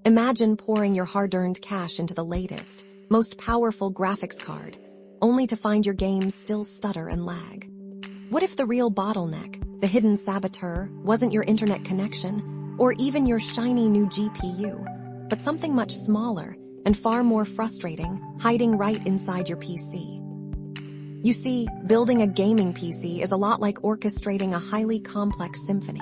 Imagine pouring your hard-earned cash into the latest, most powerful graphics card, only to find your games still stutter and lag. What if the real bottleneck, the hidden saboteur, wasn't your internet connection, or even your shiny new GPU, but something much smaller and far more frustrating, hiding right inside your PC? You see, building a gaming PC is a lot like orchestrating a highly complex symphony.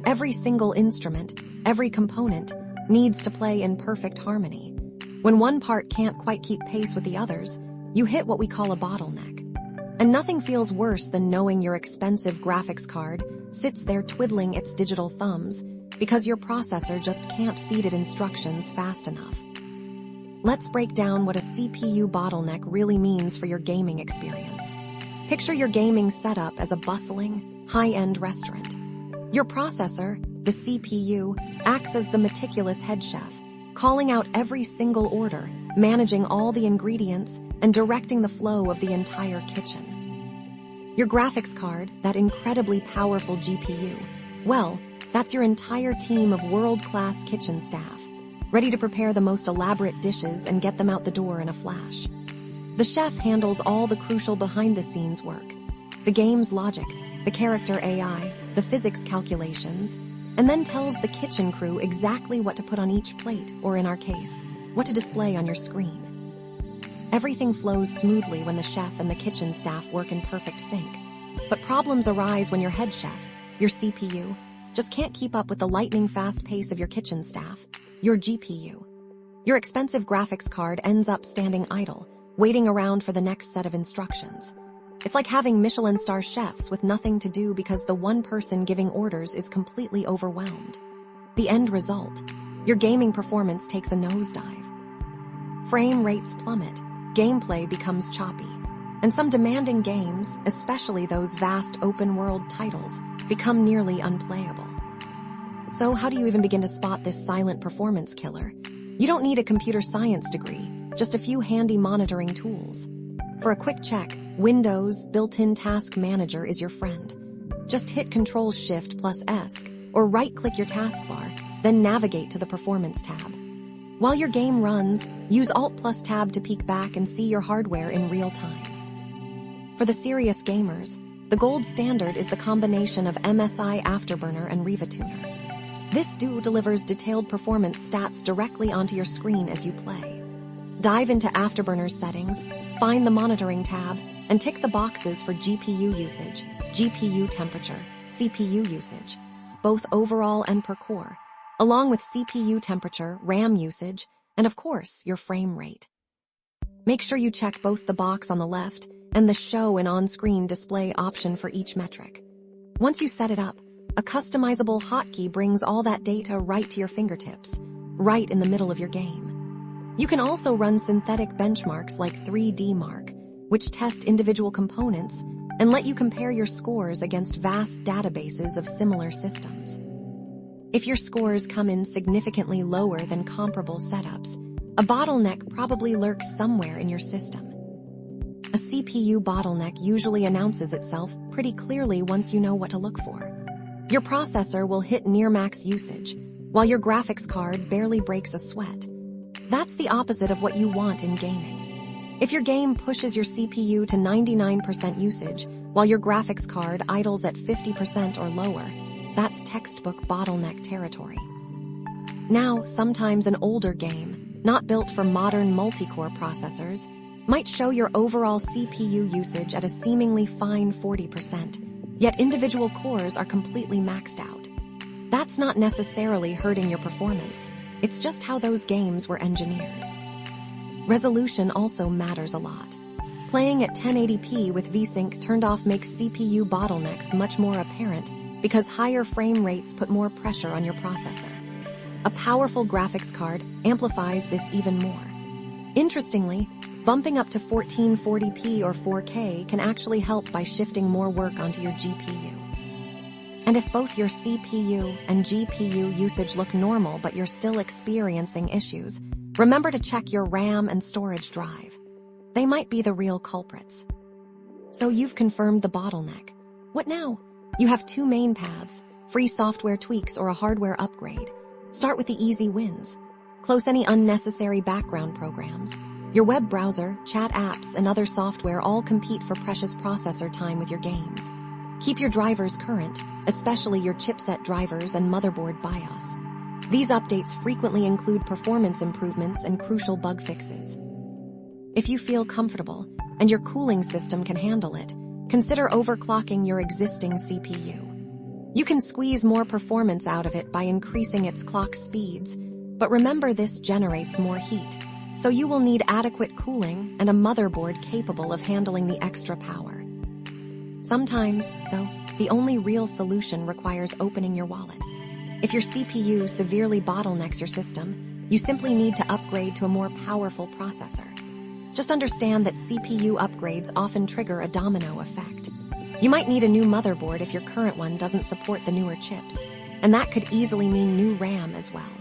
Every single instrument, every component, needs to play in perfect harmony. When one part can't quite keep pace with the others, you hit what we call a bottleneck. And nothing feels worse than knowing your expensive graphics card sits there twiddling its digital thumbs because your processor just can't feed it instructions fast enough. Let's break down what a CPU bottleneck really means for your gaming experience. Picture your gaming setup as a bustling, high-end restaurant. Your processor, the CPU, acts as the meticulous head chef, calling out every single order, managing all the ingredients, and directing the flow of the entire kitchen. Your graphics card, that incredibly powerful GPU, well, that's your entire team of world-class kitchen staff, ready to prepare the most elaborate dishes and get them out the door in a flash. The chef handles all the crucial behind-the-scenes work, the game's logic, the character AI, the physics calculations, and then tells the kitchen crew exactly what to put on each plate, or in our case, what to display on your screen. Everything flows smoothly when the chef and the kitchen staff work in perfect sync. But problems arise when your head chef, your CPU, just can't keep up with the lightning-fast pace of your kitchen staff, your GPU. Your expensive graphics card ends up standing idle, waiting around for the next set of instructions. It's like having Michelin star chefs with nothing to do because the one person giving orders is completely overwhelmed. The end result: your gaming performance takes a nosedive. Frame rates plummet, gameplay becomes choppy, and some demanding games, especially those vast open-world titles, become nearly unplayable. So how do you even begin to spot this silent performance killer? You don't need a computer science degree, just a few handy monitoring tools. For a quick check, Windows' built-in Task Manager is your friend. Just hit Ctrl-Shift+S or right-click your taskbar, then navigate to the Performance tab. While your game runs, use Alt+Tab to peek back and see your hardware in real time. For the serious gamers, the gold standard is the combination of MSI Afterburner and RivaTuner. This duo delivers detailed performance stats directly onto your screen as you play. Dive into Afterburner's settings, find the monitoring tab, and tick the boxes for GPU usage, GPU temperature, CPU usage, both overall and per core, along with CPU temperature, RAM usage, and of course, your frame rate. Make sure you check both the box on the left and the show and on-screen display option for each metric. Once you set it up, a customizable hotkey brings all that data right to your fingertips, right in the middle of your game. You can also run synthetic benchmarks like 3D Mark, which test individual components and let you compare your scores against vast databases of similar systems. If your scores come in significantly lower than comparable setups, a bottleneck probably lurks somewhere in your system. A CPU bottleneck usually announces itself pretty clearly once you know what to look for. Your processor will hit near max usage, while your graphics card barely breaks a sweat. That's the opposite of what you want in gaming. If your game pushes your CPU to 99% usage, while your graphics card idles at 50% or lower, that's textbook bottleneck territory. Now, sometimes an older game, not built for modern multi-core processors, might show your overall CPU usage at a seemingly fine 40%, yet individual cores are completely maxed out. That's not necessarily hurting your performance. It's just how those games were engineered. Resolution also matters a lot. Playing at 1080p with VSync turned off makes CPU bottlenecks much more apparent because higher frame rates put more pressure on your processor. A powerful graphics card amplifies this even more. Interestingly, bumping up to 1440p or 4K can actually help by shifting more work onto your GPU. And if both your CPU and GPU usage look normal but you're still experiencing issues, remember to check your RAM and storage drive. They might be the real culprits. So you've confirmed the bottleneck. What now? You have two main paths, free software tweaks or a hardware upgrade. Start with the easy wins. Close any unnecessary background programs. Your web browser, chat apps, and other software all compete for precious processor time with your games. Keep your drivers current, especially your chipset drivers and motherboard BIOS. These updates frequently include performance improvements and crucial bug fixes. If you feel comfortable and your cooling system can handle it, consider overclocking your existing CPU. You can squeeze more performance out of it by increasing its clock speeds, but remember this generates more heat, so you will need adequate cooling and a motherboard capable of handling the extra power. Sometimes, though, the only real solution requires opening your wallet. If your CPU severely bottlenecks your system, you simply need to upgrade to a more powerful processor. Just understand that CPU upgrades often trigger a domino effect. You might need a new motherboard if your current one doesn't support the newer chips, and that could easily mean new RAM as well.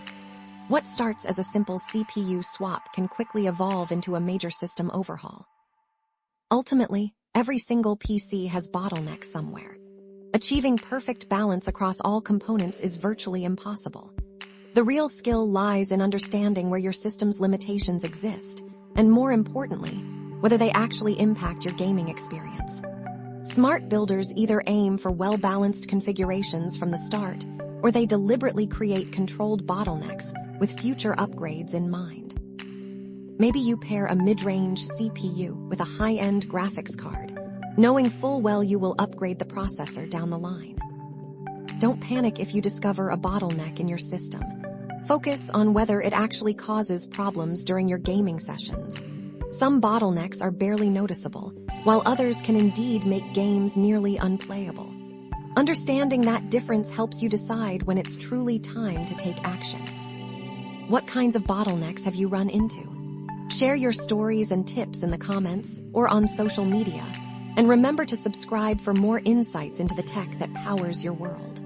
What starts as a simple CPU swap can quickly evolve into a major system overhaul. Ultimately, every single PC has bottlenecks somewhere. Achieving perfect balance across all components is virtually impossible. The real skill lies in understanding where your system's limitations exist, and more importantly, whether they actually impact your gaming experience. Smart builders either aim for well-balanced configurations from the start, or they deliberately create controlled bottlenecks with future upgrades in mind. Maybe you pair a mid-range CPU with a high-end graphics card, knowing full well you will upgrade the processor down the line. Don't panic if you discover a bottleneck in your system. Focus on whether it actually causes problems during your gaming sessions. Some bottlenecks are barely noticeable, while others can indeed make games nearly unplayable. Understanding that difference helps you decide when it's truly time to take action. What kinds of bottlenecks have you run into? Share your stories and tips in the comments or on social media, and remember to subscribe for more insights into the tech that powers your world.